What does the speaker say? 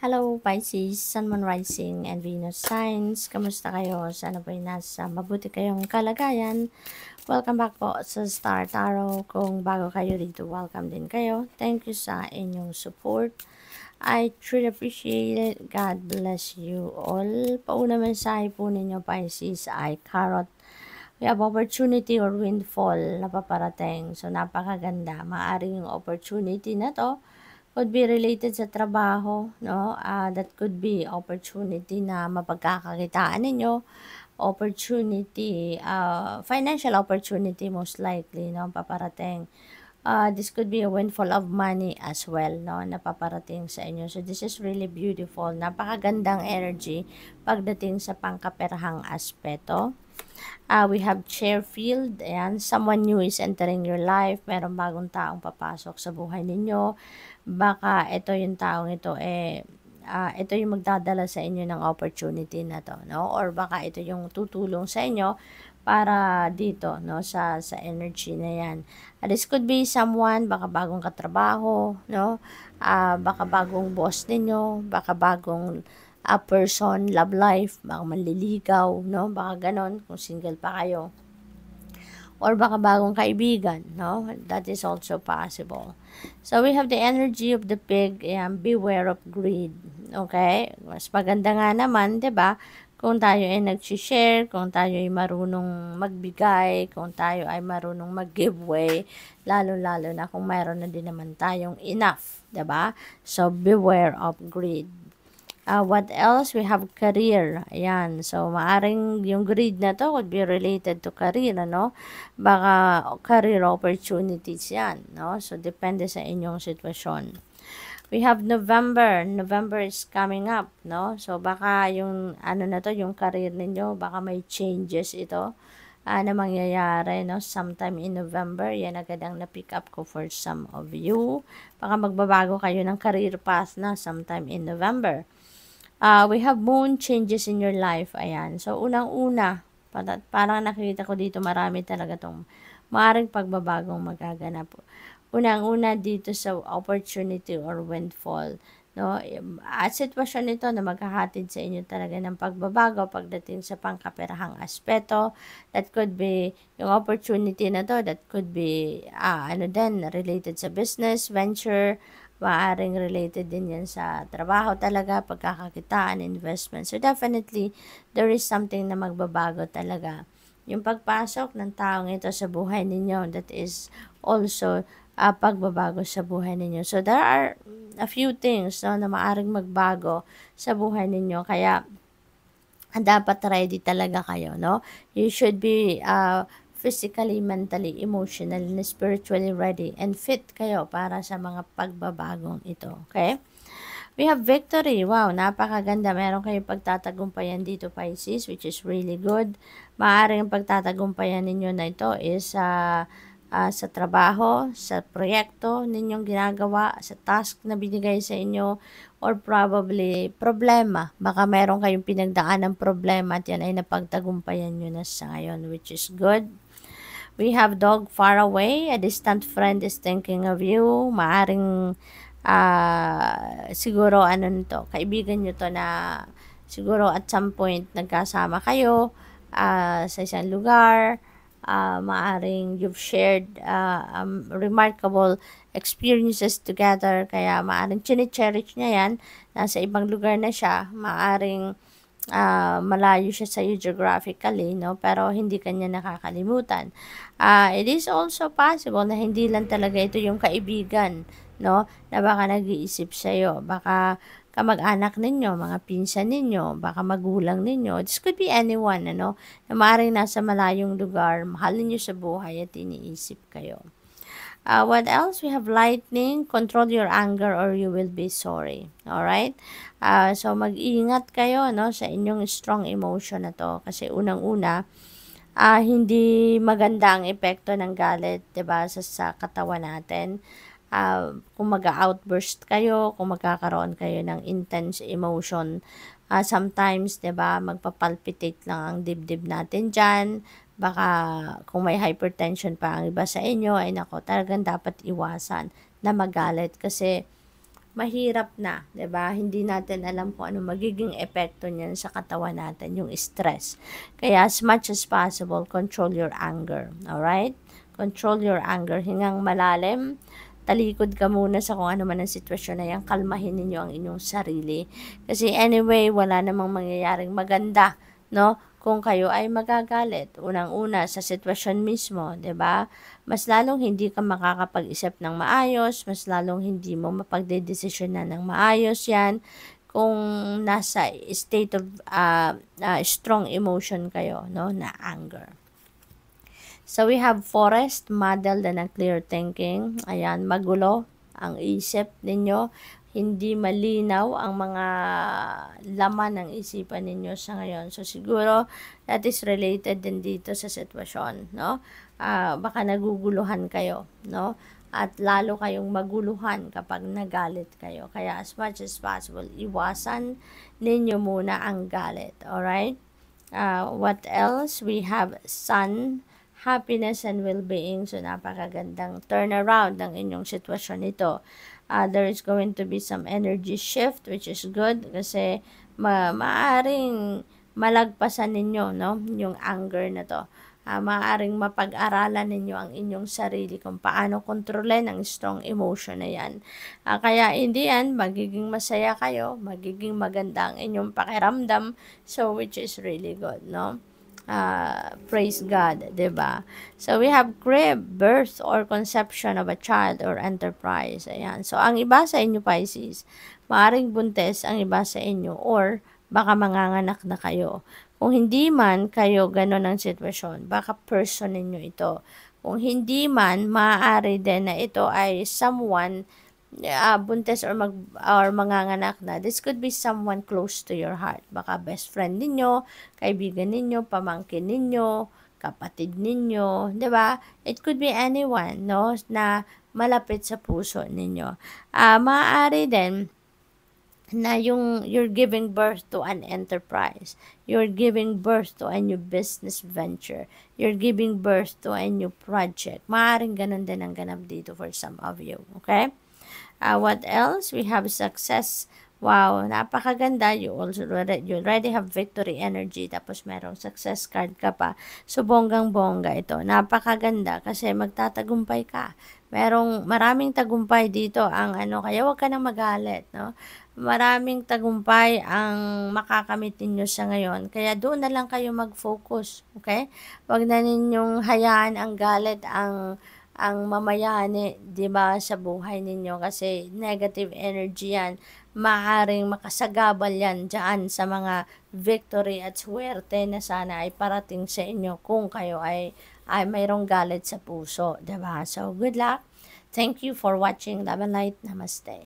Hello, Pisces, Sun, Moon, Rising, and Venus signs. Kamusta kayo? Sana po'y nasa mabuti kayong kalagayan. Welcome back po sa Star Tarot. Kung bago kayo dito, welcome din kayo. Thank you sa inyong support. I truly appreciate it. God bless you all. Pauna mensahe po ninyo, Pisces, ay Carrot. We have opportunity or windfall na paparating. So, napakaganda. Maaring yung opportunity na to could be related sa trabaho, no? That could be opportunity na mapagkakakitaan ninyo, opportunity, financial opportunity most likely, no? Paparating. This could be a windfall of money as well, no? Na paparating sa inyo. So, this is really beautiful. Napakagandang energy pagdating sa pangkaperahang aspeto. We have Chairfield, ayan, someone new is entering your life, merong bagong taong papasok sa buhay ninyo. Baka ito yung taong ito, ito yung magdadala sa inyo ng opportunity na to, no? Or baka ito yung tutulong sa inyo para dito, no? Sa energy na yan. This could be someone, baka bagong katrabaho, no? Baka bagong boss ninyo, baka bagong a person, love life, baka manliligaw, no? Baka ganon, kung single pa kayo. Or baka bagong kaibigan, no? That is also possible. So, we have the energy of the pig, and beware of greed, okay? Mas maganda nga naman, 'di ba? Kung tayo ay nag-share, kung tayo ay marunong magbigay, kung tayo ay marunong mag-giveaway, lalo-lalo na kung mayroon na din naman tayong enough, 'di ba? So, beware of greed. What else? We have career. Ayan. So, maaring yung greed na to could be related to career, ano? Baka career opportunities yan, no? So, depende sa inyong sitwasyon. We have November. November is coming up, no? So, baka yung, ano na to, yung career ninyo, baka may changes ito na mangyayari, no? Sometime in November, yan agad ang na-pick up ko for some of you. Baka magbabago kayo ng career path na sometime in November. We have moon changes in your life. Ayan. So, unang-una, parang nakikita ko dito marami talaga tong maaaring pagbabagong magaganap. Unang-una dito sa opportunity or windfall. No? At sitwasyon nito na maghahatid sa inyo talaga ng pagbabago pagdating sa pangkaperahang aspeto. That could be, yung opportunity na to, that could be, related sa business, venture, maaring related din yan sa trabaho talaga, pagkakakitaan, investment. So, definitely, there is something na magbabago talaga. Yung pagpasok ng taong ito sa buhay ninyo, that is also pagbabago sa buhay ninyo. So, there are a few things, no, na maaring magbago sa buhay ninyo. Kaya, dapat ready talaga kayo, no? You should be physically, mentally, emotionally, and spiritually ready and fit kayo para sa mga pagbabagong ito. Okay? We have victory. Wow, napakaganda. Meron kayong pagtatagumpayan dito, Pisces, which is really good. Maaaring pagtatagumpayan ninyo na ito is sa trabaho, sa proyekto ninyong ginagawa, sa task na binigay sa inyo, or probably problema. Baka meron kayong pinagdaan ng problema at yan ay napagtagumpayan nyo na sa ngayon, which is good. We have dog far away. A distant friend is thinking of you. Maaring siguro kaibigan nyo to na siguro at some point nagkasama kayo sa isang lugar. Maaring you've shared remarkable experiences together. Kaya maaring chine-cherish niya yan. Nasa ibang lugar na siya. Maaring malayo siya sa iyo geographically, no? Pero hindi kanya nakakalimutan. It is also possible na hindi lang talaga ito yung kaibigan, no? Na baka nag-iisip sa iyo. Baka kamag-anak ninyo, mga pinsan ninyo, baka magulang ninyo. This could be anyone, ano? Na maaaring nasa malayong lugar, mahal ninyo sa buhay at iniisip kayo. What else? We have lightning. Control your anger or you will be sorry. Alright? So, mag-iingat kayo, no, sa inyong strong emotion na to. Kasi unang-una, hindi maganda ang epekto ng galit, 'di ba, sa katawan natin. Kung mag-outburst kayo, kung magkakaroon kayo ng intense emotion, sometimes, 'di ba, magpapalpitate lang ang dibdib natin diyan. Baka kung may hypertension pa ang iba sa inyo, ay nako, talagang dapat iwasan na magalit kasi mahirap na, 'di ba? Hindi natin alam kung ano magiging epekto niyan sa katawan natin, yung stress. Kaya as much as possible, control your anger. All right? Control your anger. Hingang malalim. Talikod ka muna sa kung ano man ang sitwasyon na yan. Kalmahin ninyo ang inyong sarili. Kasi anyway, wala namang mangyayaring maganda, no? Kung kayo ay magagalit. Unang-una sa sitwasyon mismo, 'di ba? Mas lalong hindi ka makakapag-isip ng maayos, mas lalong hindi mo mapagdedesisyonan ng maayos 'yan kung nasa state of strong emotion kayo, no, na anger. So, we have forest, muddled and clear thinking. Ayan, magulo ang isip ninyo. Hindi malinaw ang mga laman ng isipan ninyo sa ngayon. So, siguro, that is related din dito sa sitwasyon, no? Baka naguguluhan kayo, no? At lalo kayong maguluhan kapag nagalit kayo. Kaya, as much as possible, iwasan ninyo muna ang galit. Alright? What else? We have sun, happiness and well-being. So, napakagandang turnaround ng inyong sitwasyon ito. There is going to be some energy shift, which is good kasi maaring malagpasan ninyo, no, yung anger na to. Maaaring mapag-aralan ninyo ang inyong sarili kung paano kontrolin ang strong emotion na yan. Kaya hindi yan, magiging masaya kayo, magiging maganda ang inyong pakiramdam, so which is really good, no? Praise God, diba? So, we have crib, birth, or conception of a child or enterprise. Ayan. So, ang iba sa inyo, Pisces, maaring buntis ang iba sa inyo or baka manganganak na kayo. Kung hindi man kayo ganon ang sitwasyon, baka person ninyo ito. Kung hindi man, maaari din na ito ay someone buntis or manganganak na. This could be someone close to your heart. Baka best friend ninyo, kaibigan ninyo, pamangkin ninyo, kapatid ninyo, 'di ba? It could be anyone, no, na malapit sa puso ninyo. Maaari din na you're giving birth to an enterprise. You're giving birth to a new business venture. You're giving birth to a new project. Maaaring ganun din ang ganap dito for some of you. Okay? What else? We have success. Wow, napakaganda. You already have victory energy. Tapos merong success card ka pa. So, bonggang-bongga ito. Napakaganda kasi magtatagumpay ka. Maraming tagumpay dito ang kaya wag ka nang magalit, no? Maraming tagumpay ang makakamit ninyo sa ngayon. Kaya doon na lang kayo mag-focus, okay? Wag na ninyong hayaan ang galit, ang mamayani, 'di ba, sa buhay ninyo kasi negative energy 'yan. Maaring makasagabal 'yan diyan sa mga victory at swerte na sana ay parating sa inyo kung kayo ay mayroong galit sa puso, 'di ba? So, good luck. Thank you for watching. Love and light. Namaste.